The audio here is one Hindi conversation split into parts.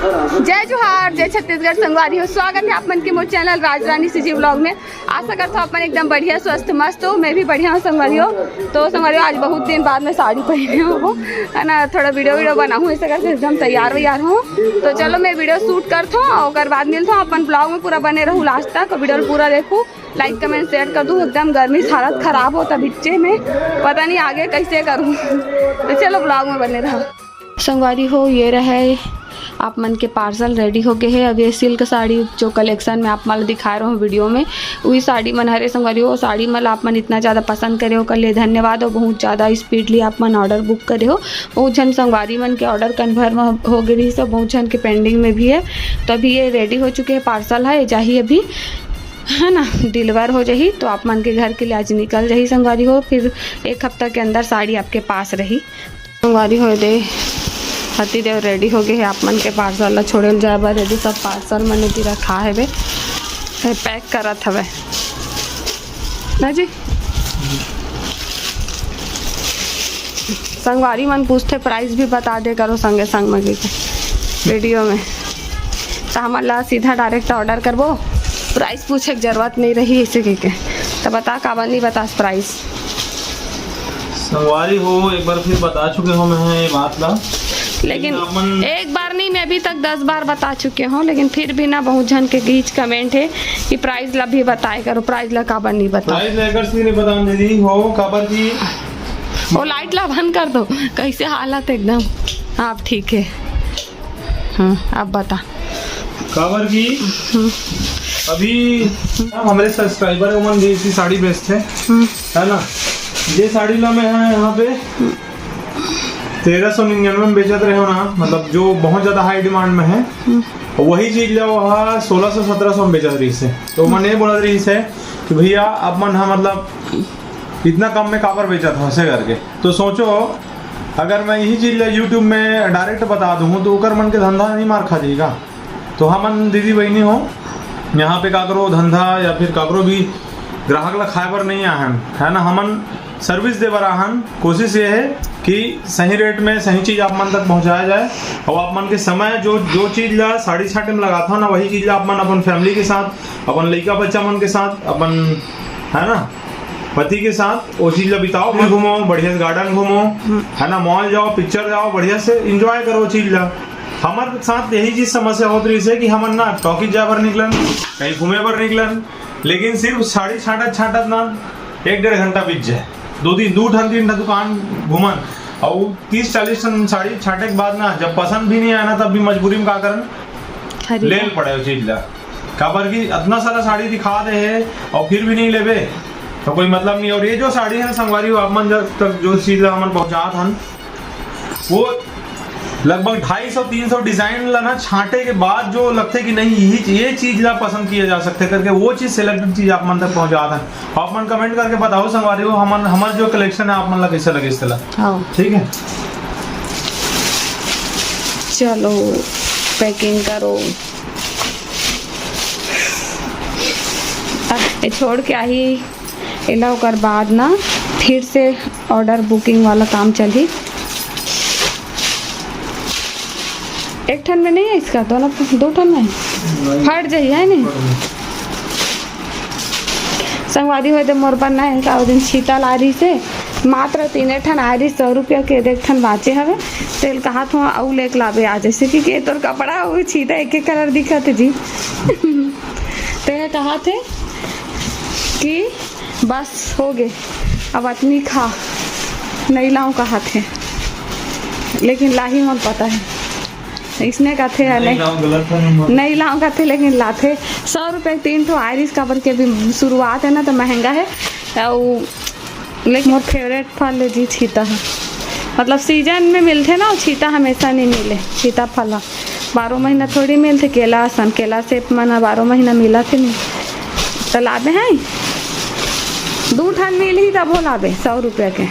जय जोहार, जय छत्तीसगढ़ संगवारी हो। स्वागत है आप मन के मोर चैनल राजरानी सीजी ब्लॉग में। आशा करता हूँ अपन एकदम बढ़िया स्वस्थ मस्त हो। मैं भी बढ़िया हूँ संगवारी हो। तो संगवारी हो, आज बहुत दिन बाद मैं साड़ी पहनी हूँ, है ना। थोड़ा वीडियो बनाऊँ, ऐसा करके एकदम तैयार व्यार हूँ। तो चलो मैं वीडियो शूट करता हूँ और बाद मिलता हूँ अपन ब्लॉग में। पूरा बने रहूँ लास्ट तक, वीडियो पूरा देखूँ, लाइक कमेंट शेयर कर दूँ। एकदम गर्मी से हालत ख़राब होता बिच्चे में, पता नहीं आगे कैसे करूँ। तो चलो ब्लॉग में बने रहो संगवारी हो। ये रहे आप मन के पार्सल रेडी हो गए है। अब ये सिल्क साड़ी जो कलेक्शन में आप मन दिखा रहे हो वीडियो में, वही साड़ी मन हरे संगवारी हो। साड़ी मन आप मन इतना ज़्यादा पसंद करे हो, कल लिए धन्यवाद हो। बहुत ज़्यादा स्पीडली आप मन ऑर्डर बुक करे हो। बहुत जन संगवारी मन के ऑर्डर कन्फर्म हो गई, सब बहुत जन के पेंडिंग में भी है। तो अभी ये रेडी हो चुके हैं, पार्सल है चाहिए अभी, है ना, डिलीवर हो जाही। तो आप मन के घर के लिए आज निकल रही संगवारी हो। फिर एक हफ्ता के अंदर साड़ी आपके पास रही संगवारी हो। दे हती देव रेडी हो गए है, आप मन के पार्सल ला छोड़े जाए बर रेडी। सब पार्सल मन की रखा है बे, पैक करत हवे ना जी। संगवारी मन पूछते प्राइस भी बता दे करो संगे संग मगे के वीडियो में, तो हमारे ला सीधा डायरेक्ट ऑर्डर करबो। प्राइस पूछे की जरूरत नहीं रही इसे के तो बता काबर नहीं बता प्राइस संगवारी हो। एक बार फिर बता चुके हो मैं ये बात ला, लेकिन एक बार नहीं, मैं अभी तक 10 बार बता चुके हूँ। लेकिन फिर भी ना बहुत जन के बीच कमेंट है कि प्राइस ला भी बताए करो, प्राइस ला काबर नहीं बता। प्राइस लेकर से नहीं बता दीदी हो काबर की। वो लाइट ला बंद कर दो, कैसे हालत एकदम। आप ठीक है, हाँ अब बता काबर की। अभी हमारे सब्सक्राइबर को मन दी साड़ी बेचते है ना। ये साड़ी ला मैं यहाँ पे 1399 में बेचत रहे हो ना, मतलब जो बहुत ज्यादा हाई डिमांड में है। वही चीज ला वहाँ 1600-1700 में बेचत रही है। तो मन ये बोला रही है कि भैया अब मन हाँ मतलब इतना कम में कापर बेचत हो ऐसे करके। तो सोचो अगर मैं यही चीज यूट्यूब में डायरेक्ट बता दूँ तो ओकर मन के धंधा नहीं मार खा जाएगा। तो हमन दीदी बहनी हो यहाँ पे काकरो धंधा या फिर काकरो भी ग्राहक ला खाए पर नहीं आहन, है ना। हमन सर्विस दे बर आहन। कोशिश ये है कि सही रेट में सही चीज़ आप मन तक पहुंचाया जाए। और आप मन के समय जो चीज़ ला साड़ी छाटे में लगा था ना, वही चीज़ आप मन अपन फैमिली के साथ, अपन लड़का बच्चा मन के साथ, अपन है ना पति के साथ वो चीज़ ला बिताओ। फिर घूमो, बढ़िया से गार्डन घूमो, है ना, मॉल जाओ, पिक्चर जाओ, बढ़िया से इंजॉय करो चीज़ ला। हमारे साथ यही चीज़ समस्या होती रही है कि हमन ना टॉकीज जा पर निकलन, कहीं घूमे पर निकलन, लेकिन सिर्फ साड़ी छाटत ना 1-1.5 घंटा बीत जाए। 2-3 दुकान घूमन और 30-40 साड़ी छाटे के बाद ना जब पसंद भी नहीं आया ना, तब भी मजबूरी में का करन ले पड़े वो चीज ला। काबर की इतना सारा साड़ी दिखा दे है और फिर भी नहीं लेबे तो कोई मतलब नहीं। और ये जो साड़ी है ना संगवारी हो, आप मन तक जो चीज हमन पहुंचात हन वो लगभग 250-300 डिजाइन लाना छाटे के बाद जो लगते कि नहीं ये चीज ला पसंद किया जा सकते करके वो चीज सिलेक्टेड चीज आप मन तक पहुंचाता है। आप मन कमेंट करके बताओ संगवारी हो हमारे जो कलेक्शन है आप मन ला कैसे लगे इस ठीक है। चलो पैकिंग करो। अब छोड़ के आई इला ओकर बाद ना फिर से ऑर्डर बुकिंग वाला काम चली। एक ठन में नहीं है इसका, दोनों 2 ठन में फट जाइए है नहीं संगवारी हो। तो मोर बनना है का दिन छीता ला रही से मात्र 3 ठन आ रही 100 रुपया के। देख ठन बाचे हवे तेल कहा था आउ लेक लावे आ जैसे कि तोर कपड़ा वो छीता एक कलर दिखा थे जी। ते कहा थे कि बस हो गए अब इतनी खा नहीं लाऊं कहा थे, लेकिन लाही मन पता है इसने का थे नहीं लाऊं का थे, लेकिन लाते 100 रुपये 3 ठो आयरिस कवर के भी शुरुआत है ना, तो महंगा है। और लेकिन मोर फेवरेट फल है जी छीता है, मतलब सीजन में मिलते ना। छीता हमेशा नहीं मिले, छीता फल 12 महीना थोड़ी मिलते। केला सन केला से मना 12 महीना मिला थे नहीं, तो लाभे हैं 2 ठन मिली तब हो लाभे 100 रुपये के।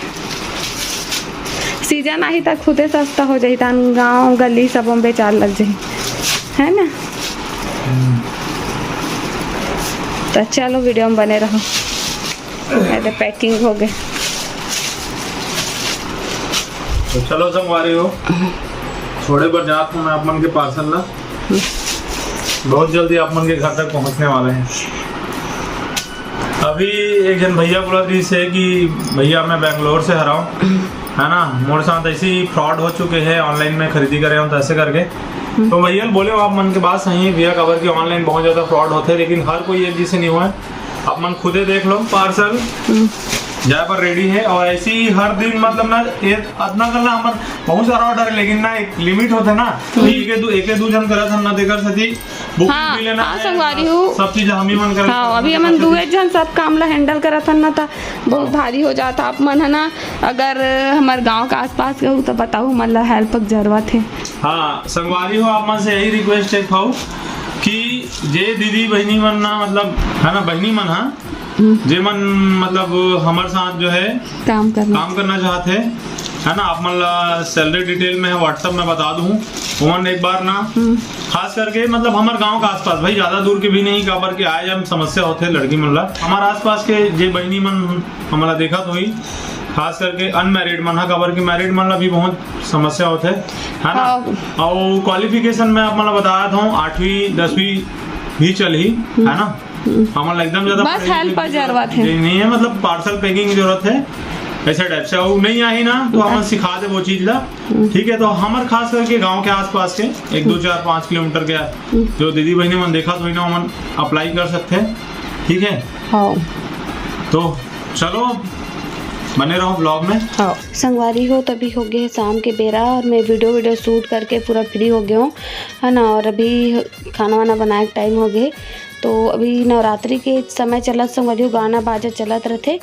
सीजन आई तक खुदे सस्ता हो जाए, गांव गली सब में बेचार लग जाए, है ना। तो चलो वीडियो में बने रहो। तो पैकिंग हो गए, तो चलो संगवारी हो छोड़े बर जात हूँ मैं आप मन के पार्सल ला। बहुत जल्दी आप मन के घर तक पहुंचने वाले हैं। अभी एक जन भैया बोला रही से कि भैया मैं बेंगलोर से हरा हूँ, है ना, मोरे साथ ऐसे ही फ्रॉड हो चुके हैं, ऑनलाइन में खरीदी करे हम तो ऐसे करके। तो भैया बोले आप मन के बात सही है भैया, खबर की ऑनलाइन बहुत ज़्यादा फ्रॉड होते हैं, लेकिन हर कोई एक जैसे नहीं हुआ है। आप मन खुदे देख लो, पार्सल जहाँ पर रेडी है, और ऐसे ही हर दिन मतलब ना इतना करना हमारे बहुत सारा ऑर्डर है, लेकिन ना एक लिमिट होता है ना, एक दो जन करा था ना देकर सती बुक भी लेना हाँ संगवारी हूँ सब चीज हम ही मन कर। हाँ अभी हम दुए जन सब काम ला हैंडल करा था ना, था बहुत भारी हो जाता। आप मन है ना अगर हमारे गांव के आसपास के हो तो बताओ, हमारे ला हेल्प की जरूरत है। हाँ संगवारी हो, आप मन से यही रिक्वेस्ट है खाऊ कि जे दीदी बहनी मन ना मतलब है ना, बहनी मन हाँ जे मन मतलब हमारे साथ जो है काम करना चाहते है ना, आप मन ला सैलरी डिटेल में व्हाट्सएप में बता दूँ, उमन एक बार ना खास करके मतलब हमारे गांव के आसपास, भाई ज्यादा दूर के भी नहीं, काबर के आए जब समस्या होते है लड़की मन ला, हमारे आसपास के जे बहनी मन हमारा देखा तो ही खास करके अनमैरिड मन, काबर के मैरिड मन ला भी बहुत समस्या होते है ना। और क्वालिफिकेशन में आप मतलब बताया था 8वीं 10वीं भी चली है ना, हमारा एकदम ज्यादा बस हेल्प पर जरूरत है नहीं है, मतलब पार्सल पैकिंग की जरूरत है ऐसे टाइप से। वो नहीं आई ना तो हम सिखा दे वो चीज ला, ठीक है। तो हमारे खास करके गांव के आसपास के 1 2 4 5 किलोमीटर के जो दीदी बहनी मन देखा तो ना हम अप्लाई कर सकते हैं, ठीक है। हाँ तो चलो बने रहो ब्लॉग में। हाँ संगवारी हो, तभी हो गए शाम के बेरा और मैं वीडियो शूट करके पूरा फ्री हो गया हूँ, है ना। और अभी खाना वाना बनाए के टाइम हो गए, तो अभी नवरात्रि के समय चलत संगवारी हो, गाना बाजा चलत रहते,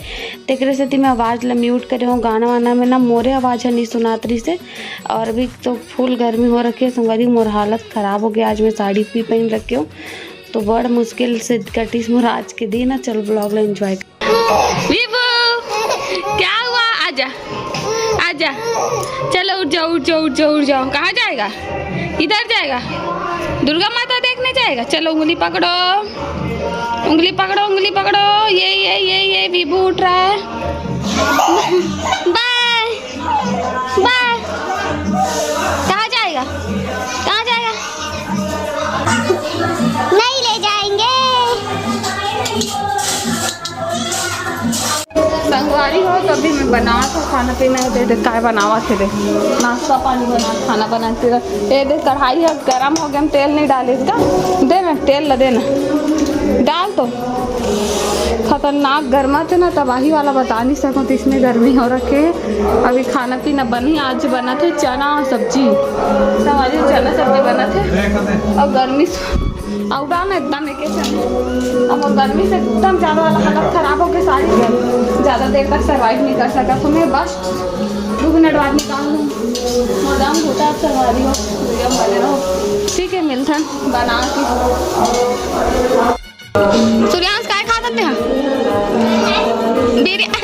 तेकरे से मैं आवाज़ ला म्यूट करे हूँ। गाना वाना में ना मोरे आवाज़ है नहीं सुनातरी से, और अभी तो फुल गर्मी हो रखी है संगवारी, मोर हालत ख़राब हो गया। आज मैं साड़ी भी पहन रखी हूँ, तो बड़ मुश्किल से कटिस मोर आज के दिन। चल ब्लॉग ला एंजॉय क्या हुआ, आजा आजा, चलो उठ जाओ उठ जाओ उठ जाओ उठ जाओ। कहाँ जाएगा, इधर जाएगा, दुर्गा माता देखने जाएगा। चलो उंगली पकड़ो उंगली पकड़ो उंगली पकड़ो, ये विभू उठ रहा है। बाय बाय, कहाँ जाएगा कहाँ जाएगा, नहीं ले जाएंगे। संगवारी हो, तो अभी मैं बना तो खाना पीना दे काय बनावा थे, नाश्ता पानी बना खाना बनाते रहे। दे कढ़ाई है गरम हो गया, हम तेल नहीं डाले इसका, देना तेल ला देना डाल, तो खतरनाक गर्मा थे ना, तबाही वाला बता नहीं सकूँ, तो इसमें गर्मी हो रखे। अभी खाना पीना बनी, आज बना थे चना सब्जी, हमारी चना सब्जी बना थे, और गर्मी और डालना एकदम एक अब गर्मी से एकदम ज़्यादा वाला हालत ख़राब हो गई, सारी ज़्यादा देर तक सर्वाइव नहीं कर सका, तो मैं बस 2 मिनट बाद निकाल लूँ। मोदाम भूटा सर्वाइव हो बने रहो, ठीक है। मिलता है बना के सूर्यांश काय खा सकते हैं,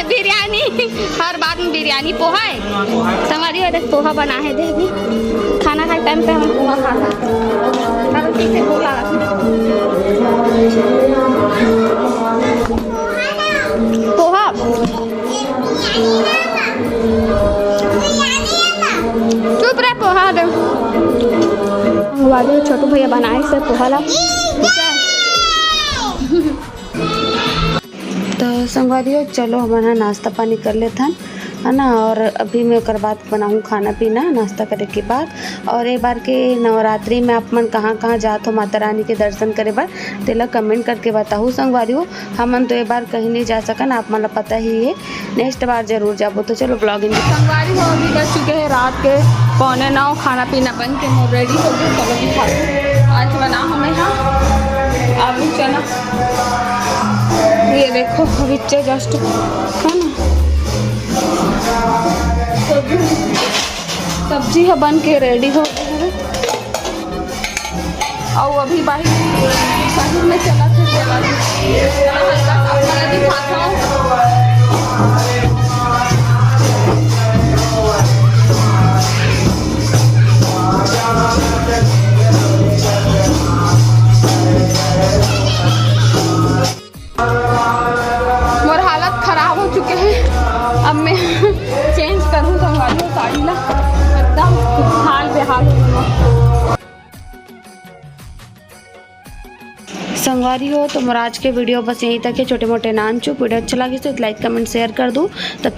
बिरयानी, हर बात में बिरयानी। पोहा है संगवारी हो, देख पोहा बना है, देख भी खाना खाए टाइम पे हम पोहा खा सकते हैं, ठीक है। भूख लगा पोहा चुप रहे, पोहा दे छोटू भैया बनाए से पोहा ला। तो संगवारी चलो हमारा नाश्ता पानी कर लेते हैं, है ना। और अभी मैं कर बाद बनाऊँ खाना पीना नाश्ता करे के बाद। और एक बार के नवरात्रि में आप मन कहाँ कहाँ जात हो माता रानी के दर्शन करे बार, तेला कमेंट करके बताऊँ संगवारी हो। हमन तो एक बार कहीं नहीं जा सकन, आप मन पता ही है, नेक्स्ट बार जरूर जाबो। तो चलो ब्लॉगिंग संगवारी हो, अभी बज चुके हैं रात के 8:45, खाना पीना बन के हम रेडी हो गए। चलो दिखा, आज बना हमें यहाँ आलू चना, ये देखो अभी जस्ट है ना, सब्जी है बन के रेडी हो गई है। और अभी बाहर में चला दिखाता हूँ। मोर हालत खराब हो चुके हैं, अब मैं चेंज करूँ संगवारी हो साड़ी ला, एकदम हाल बेहाल हो। संगवारी हो तो मोर आज के वीडियो बस यहीं तक है। छोटे मोटे नाम चुप वीडियो अच्छा लगे तो लाइक कमेंट शेयर कर दूँ। तब तक